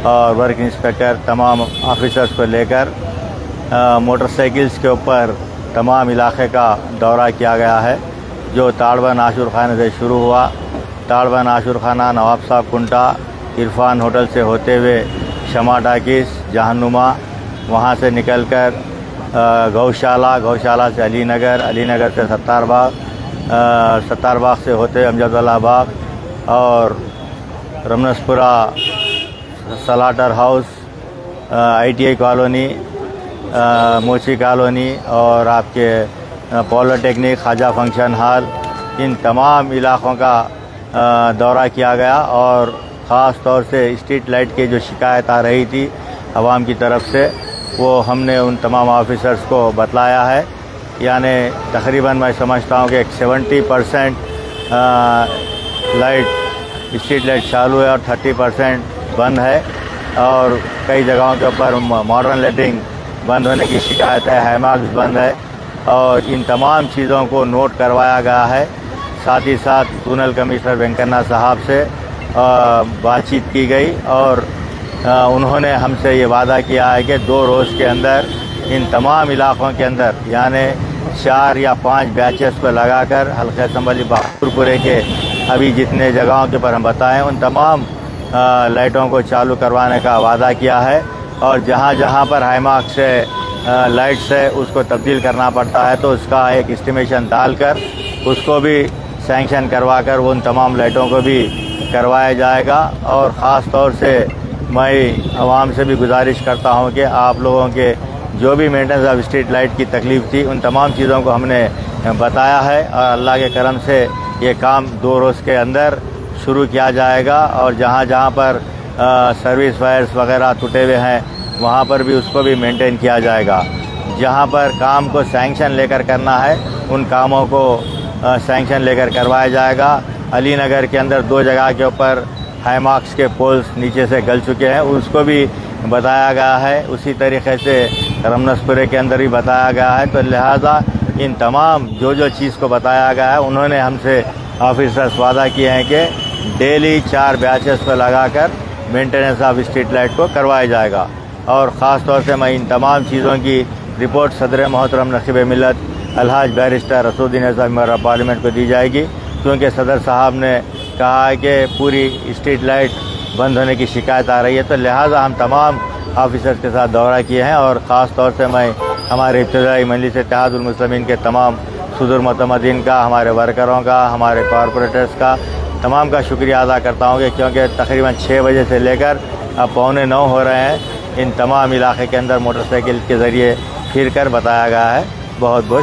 اور work inspector تمام officers کو لے کر موٹر سائیکلز کے اوپر تمام علاقے کا دورہ کیا گیا ہے، جو تاڑبن عاشور خانے سے شروع ہوا۔ تاڑبن عاشور خانہ، نواب صاحب کنٹا، عرفان ہوٹل سے ہوتے ہوئے شمع ٹاکیز، جہان نما، وہاں سے نکل کر گوشالہ سے علی نگر سے ستار باغ سے ہوتے امجد اللہ باغ اور رمنسپورہ، سلاٹر ہاؤس، ITI کالونی، موچی کالونی اور آپ کے پولیٹیکنک، خواجہ فنکشن ہال، ان تمام علاقوں کا دورہ کیا گیا اور خاص طور سے اسٹریٹ لائٹ کی جو شکایت آ رہی تھی عوام کی طرف سے، وہ ہم نے ان تمام آفیسرز کو بتلایا ہے۔ یعنی تقریباً میں سمجھتا ہوں کہ ایک 70% لائٹ، اسٹریٹ لائٹ چالو ہے اور 30% بند ہے، اور کئی جگہوں کے اوپر ماڈرن لائٹنگ بند ہونے کی شکایت ہے، ہیماکس بند ہے، اور ان تمام چیزوں کو نوٹ کروایا گیا ہے۔ ساتھ ہی ساتھ زونل کمشنر وینکنا صاحب سے بات چیت کی گئی اور انہوں نے ہم سے یہ وعدہ کیا ہے کہ 2 روز کے اندر ان تمام علاقوں کے اندر، یعنی 4 یا 5 بیچز کو لگا کر حلقہ اسمبلی بہاولپورے کے ابھی جتنے جگہوں کے پر ہم بتائیں ان تمام لائٹوں کو چالو کروانے کا وعدہ کیا ہے، اور جہاں جہاں پر ہائیمارک سے لائٹس ہے اس کو تبدیل کرنا پڑتا ہے تو اس کا ایک اسٹیمیشن ڈال کر اس کو بھی سینکشن کروا کر ان تمام لائٹوں کو بھی کروایا جائے گا۔ اور خاص طور سے میں عوام سے بھی گزارش کرتا ہوں کہ آپ لوگوں کے جو بھی مینٹیننس آف اسٹریٹ لائٹ کی تکلیف تھی ان تمام چیزوں کو ہم نے بتایا ہے، اور اللہ کے کرم سے یہ کام 2 روز کے اندر شروع کیا جائے گا، اور جہاں جہاں پر سروس وائرز وغیرہ ٹوٹے ہوئے ہیں وہاں پر بھی اس کو بھی مینٹین کیا جائے گا۔ جہاں پر کام کو سینکشن لے کر کرنا ہے ان کاموں کو سینکشن لے کر کروایا جائے گا۔ علی نگر کے اندر 2 جگہ کے اوپر ہائی مارکس کے پولز نیچے سے گل چکے ہیں، اس کو بھی بتایا گیا ہے۔ اسی طریقے سے رمنسپورے کے اندر بھی بتایا گیا ہے، تو لہٰذا ان تمام جو چیز کو بتایا گیا ہے انہوں نے ہم سے آفیسرز وعدہ کیے ہیں کہ ڈیلی 4 بیچز پہ لگا کر مینٹیننس آف اسٹریٹ لائٹ کو کروایا جائے گا۔ اور خاص طور سے میں ان تمام چیزوں کی رپورٹ صدر محترم نقیب ملت الحاج بیرسٹر اسدالدین صاحب ممبر پارلیمنٹ کو دی جائے گی، کیونکہ صدر صاحب نے کہا ہے کہ پوری اسٹریٹ لائٹ بند ہونے کی شکایت آ رہی ہے، تو لہٰذا ہم تمام آفیسرز کے ساتھ دورہ کیے ہیں، اور خاص طور سے میں ہمارے ابتدائی مجلس اتحاد المسلمین کے تمام صدور معتمدین کا، ہمارے ورکروں کا، ہمارے کارپوریٹرز کا، تمام کا شکریہ ادا کرتا ہوں کہ کیونکہ تقریباً 6 بجے سے لے کر اب 8:45 ہو رہے ہیں، ان تمام علاقے کے اندر موٹر سائیکل کے ذریعے پھر کر بتایا گیا ہے۔ بہت بہت